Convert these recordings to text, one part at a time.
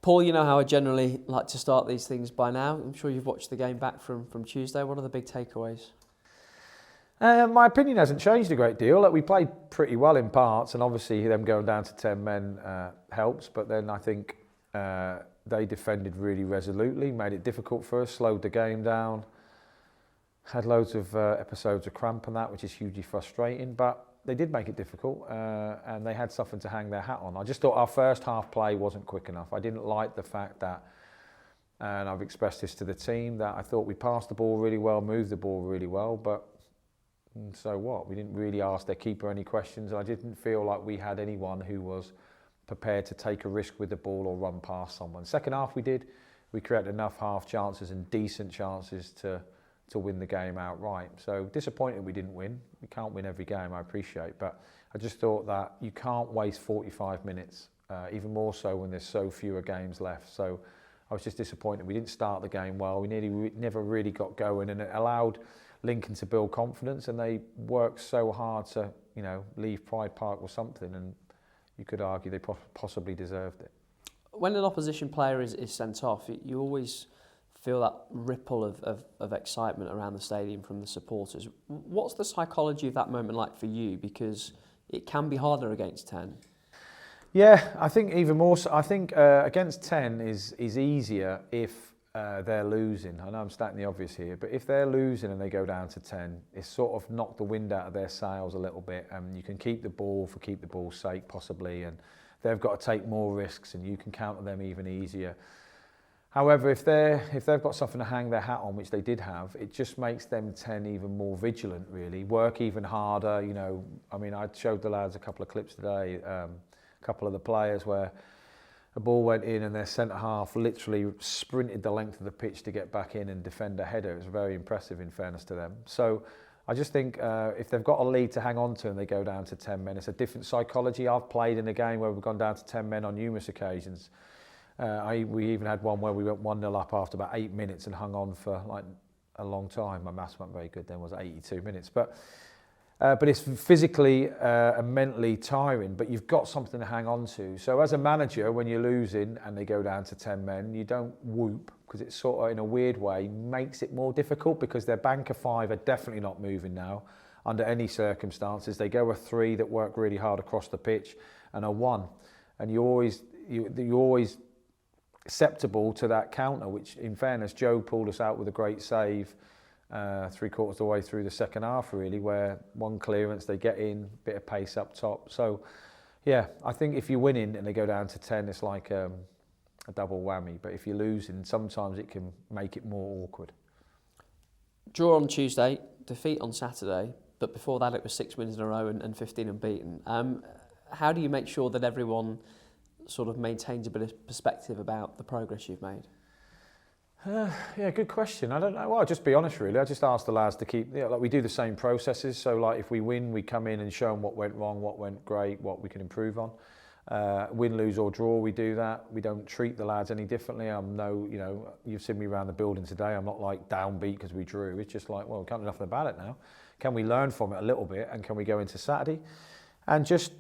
Paul, you know how I generally like to start these things by now. I'm sure you've watched the game back from Tuesday. What are the big takeaways? My opinion hasn't changed a great deal. Like, we played pretty well in parts, and obviously them going down to 10 men helps. But then I think they defended really resolutely, made it difficult for us, slowed the game down, had loads of episodes of cramp and that, which is hugely frustrating. But they did make it difficult, and they had something to hang their hat on. I just thought our first half play wasn't quick enough. I didn't like the fact that, and I've expressed this to the team, that I thought we passed the ball really well, moved the ball really well, but so what? We didn't really ask their keeper any questions. I didn't feel like we had anyone who was prepared to take a risk with the ball or run past someone. Second half we did. We created enough half chances and decent chances to win the game outright. So disappointed we didn't win. We can't win every game, I appreciate, but I just thought that you can't waste 45 minutes, even more so when there's so fewer games left. So I was just disappointed we didn't start the game well. We never really got going, and it allowed Lincoln to build confidence, and they worked so hard to, leave Pride Park with something, and you could argue they possibly deserved it. When an opposition player is sent off, you always feel that ripple of excitement around the stadium from the supporters. What's the psychology of that moment like for you? Because it can be harder against 10. Yeah, I think even more so. I think against 10 is easier if they're losing. I know I'm stating the obvious here, but if they're losing and they go down to 10, it's sort of knocked the wind out of their sails a little bit, and you can keep the ball for keep the ball's sake possibly, and they've got to take more risks, and you can counter them even easier. However, if they've got something to hang their hat on, which they did have, it just makes them 10 even more vigilant, really, work even harder. I showed the lads a couple of clips today, a couple of the players where a ball went in and their centre half literally sprinted the length of the pitch to get back in and defend a header. It was very impressive, in fairness to them. So I just think if they've got a lead to hang on to and they go down to 10 men, it's a different psychology. I've played in a game where we've gone down to 10 men on numerous occasions. We even had one where we went 1-0 up after about 8 minutes and hung on for like a long time. My maths weren't very good then, was 82 minutes. But it's physically and mentally tiring, but you've got something to hang on to. So as a manager, when you're losing and they go down to 10 men, you don't whoop, because it sort of, in a weird way, makes it more difficult, because their banker 5 are definitely not moving now under any circumstances. They go a 3 that work really hard across the pitch and a 1. And you're always acceptable to that counter, which in fairness Joe pulled us out with a great save 3/4 of the way through the second half, really, where one clearance, they get in, bit of pace up top. So yeah, I think if you're winning and they go down to 10, it's like a double whammy, but if you're losing, sometimes it can make it more awkward. Draw on Tuesday, defeat on Saturday, but before that it was 6 wins in a row and 15 unbeaten. How do you make sure that everyone sort of maintains a bit of perspective about the progress you've made? Yeah, good question. I don't know. Well, I'll just be honest, really. I just ask the lads to keep, like, we do the same processes. So, like, if we win, we come in and show them what went wrong, what went great, what we can improve on. Win, lose or draw, we do that. We don't treat the lads any differently. You've seen me around the building today. I'm not like downbeat because we drew. It's just like, well, we can't do nothing about it now. Can we learn from it a little bit, and can we go into Saturday? And just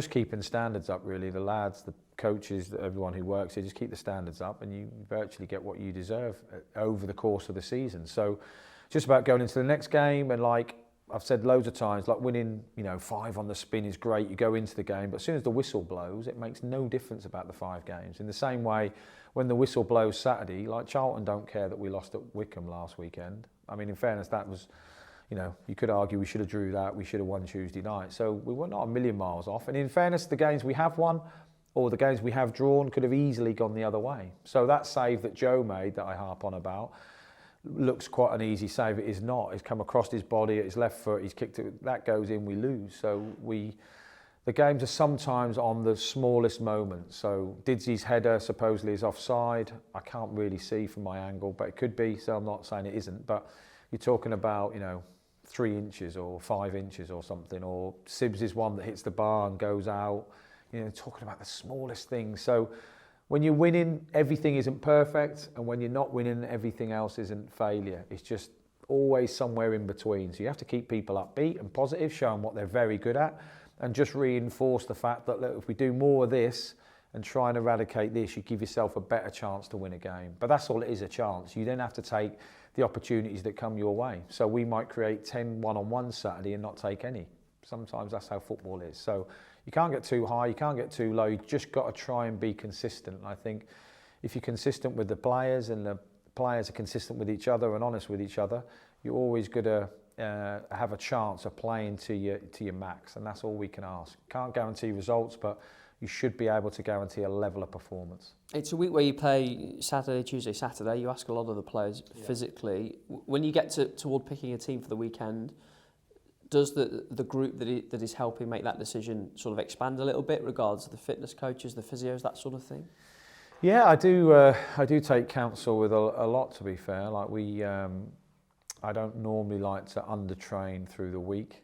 keeping standards up, really. The lads, the coaches, everyone who works here, just keep the standards up, and you virtually get what you deserve over the course of the season. So just about going into the next game, and like I've said loads of times, like winning 5 on the spin is great. You go into the game, but as soon as the whistle blows, it makes no difference about the 5 games. In the same way, when the whistle blows Saturday, like Charlton don't care that we lost at Wycombe last weekend. I mean, in fairness, that was, you could argue we should have drew that, we should have won Tuesday night. So we were not a million miles off. And in fairness, the games we have won, or the games we have drawn, could have easily gone the other way. So that save that Joe made, that I harp on about, looks quite an easy save. It is not. It's come across his body, his left foot, he's kicked it, that goes in, we lose. So the games are sometimes on the smallest moments. So Didzy's header supposedly is offside. I can't really see from my angle, but it could be, so I'm not saying it isn't. But you're talking about, 3 inches or 5 inches or something, or Sibbs is one that hits the bar and goes out. Talking about the smallest things. So when you're winning, everything isn't perfect, and when you're not winning, everything else isn't failure. It's just always somewhere in between. So you have to keep people upbeat and positive, show them what they're very good at, and just reinforce the fact that, look, if we do more of this, and try and eradicate this, you give yourself a better chance to win a game. But that's all it is, a chance. You then have to take the opportunities that come your way. So we might create 10 one-on-ones Saturday and not take any. Sometimes that's how football is. So you can't get too high, you can't get too low. You just got to try and be consistent. And I think if you're consistent with the players and the players are consistent with each other and honest with each other, you're always going to have a chance of playing to your max. And that's all we can ask. Can't guarantee results, but you should be able to guarantee a level of performance. It's a week where you play Saturday, Tuesday, Saturday. You ask a lot of the players physically. When you get toward picking a team for the weekend, does the group that is helping make that decision sort of expand a little bit, regards to the fitness coaches, the physios, that sort of thing? Yeah, I do take counsel with a lot, to be fair. Like I don't normally like to undertrain through the week.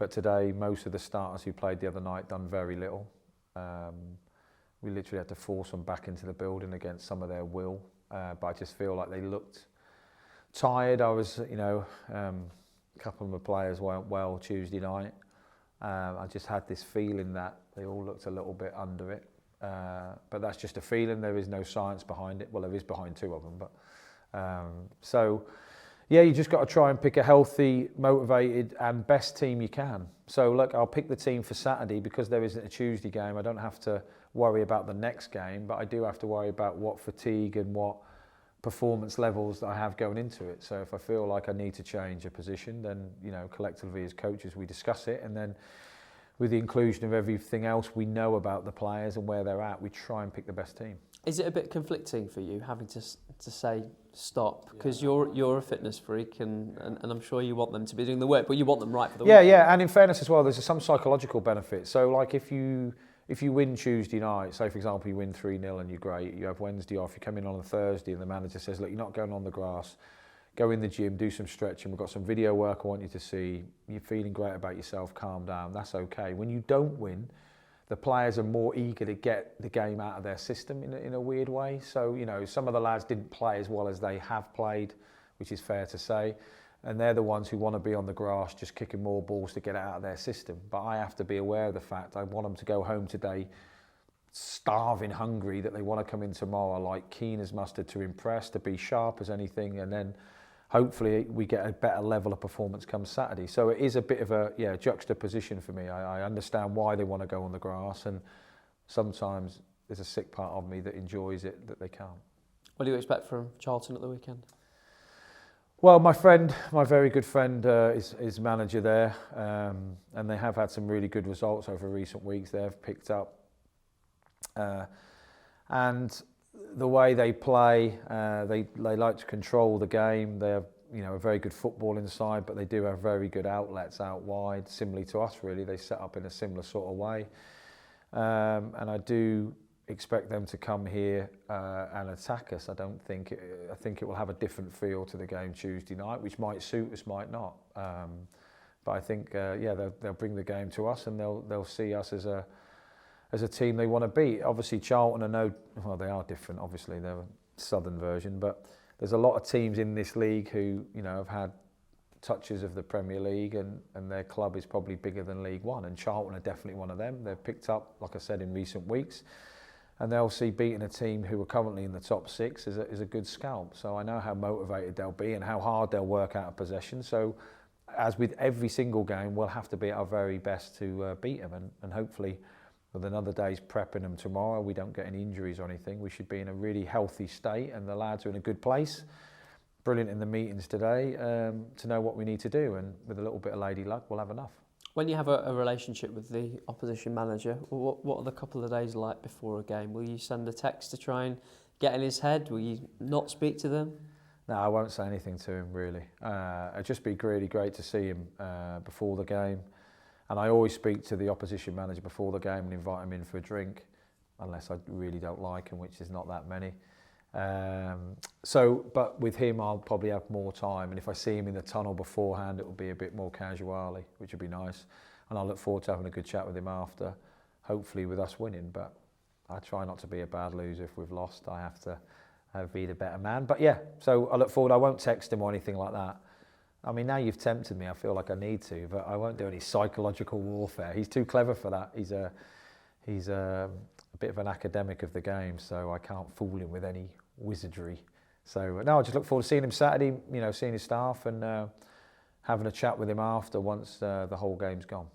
But today, most of the starters who played the other night done very little. We literally had to force them back into the building against some of their will. But I just feel like they looked tired. I was, a couple of the players weren't well Tuesday night. I just had this feeling that they all looked a little bit under it. But that's just a feeling. There is no science behind it. Well, there is behind two of them. But yeah, you just got to try and pick a healthy, motivated and best team you can. So look, I'll pick the team for Saturday because there isn't a Tuesday game. I don't have to worry about the next game, but I do have to worry about what fatigue and what performance levels that I have going into it. So if I feel like I need to change a position, then, collectively as coaches, we discuss it. And then with the inclusion of everything else we know about the players and where they're at, we try and pick the best team. Is it a bit conflicting for you having to say stop? Because you're a fitness freak and I'm sure you want them to be doing the work, but you want them right for the weekend. Yeah, and in fairness as well, there's some psychological benefit. So like if you win Tuesday night, say for example you win 3-0 and you're great, you have Wednesday off, you come in on a Thursday and the manager says, look, you're not going on the grass, go in the gym, do some stretching, we've got some video work I want you to see, you're feeling great about yourself, calm down, that's okay. When you don't win, the players are more eager to get the game out of their system in a weird way. So, some of the lads didn't play as well as they have played, which is fair to say. And they're the ones who want to be on the grass, just kicking more balls to get it out of their system. But I have to be aware of the fact I want them to go home today starving, hungry, that they want to come in tomorrow like keen as mustard to impress, to be sharp as anything. And then hopefully we get a better level of performance come Saturday. So it is a bit of a juxtaposition for me. I understand why they want to go on the grass, and sometimes there's a sick part of me that enjoys it that they can't. What do you expect from Charlton at the weekend? Well, my very good friend is manager there, and they have had some really good results over recent weeks. They've picked up, and the way they play, they like to control the game. They have a very good football inside, but they do have very good outlets out wide, similarly to us really. They set up in a similar sort of way, and I do expect them to come here and attack us. I think it will have a different feel to the game Tuesday night, which might suit us, might not. But I think they'll bring the game to us, and they'll see us as a team they want to beat. Obviously Charlton they are different, obviously they're a southern version, but there's a lot of teams in this league who have had touches of the Premier League, and their club is probably bigger than League One, and Charlton are definitely one of them. They've picked up, like I said, in recent weeks, and they'll see beating a team who are currently in the top six is a good scalp. So I know how motivated they'll be and how hard they'll work out of possession. So as with every single game, we'll have to be at our very best to beat them, and hopefully with another day's prepping them tomorrow, we don't get any injuries or anything. We should be in a really healthy state, and the lads are in a good place. Brilliant in the meetings today to know what we need to do, and with a little bit of lady luck, we'll have enough. When you have a relationship with the opposition manager, what are the couple of days like before a game? Will you send a text to try and get in his head? Will you not speak to them? No, I won't say anything to him really. It'd just be really great to see him before the game. And I always speak to the opposition manager before the game and invite him in for a drink, unless I really don't like him, which is not that many. But with him, I'll probably have more time. And if I see him in the tunnel beforehand, it will be a bit more casually, which would be nice. And I look forward to having a good chat with him after, hopefully with us winning. But I try not to be a bad loser if we've lost. I have to be the better man. But yeah, so I look forward. I won't text him or anything like that. I mean, now you've tempted me, I feel like I need to, but I won't do any psychological warfare. He's too clever for that. He's a bit of an academic of the game, so I can't fool him with any wizardry. So no, I just look forward to seeing him Saturday, you know, seeing his staff and having a chat with him after once the whole game's gone.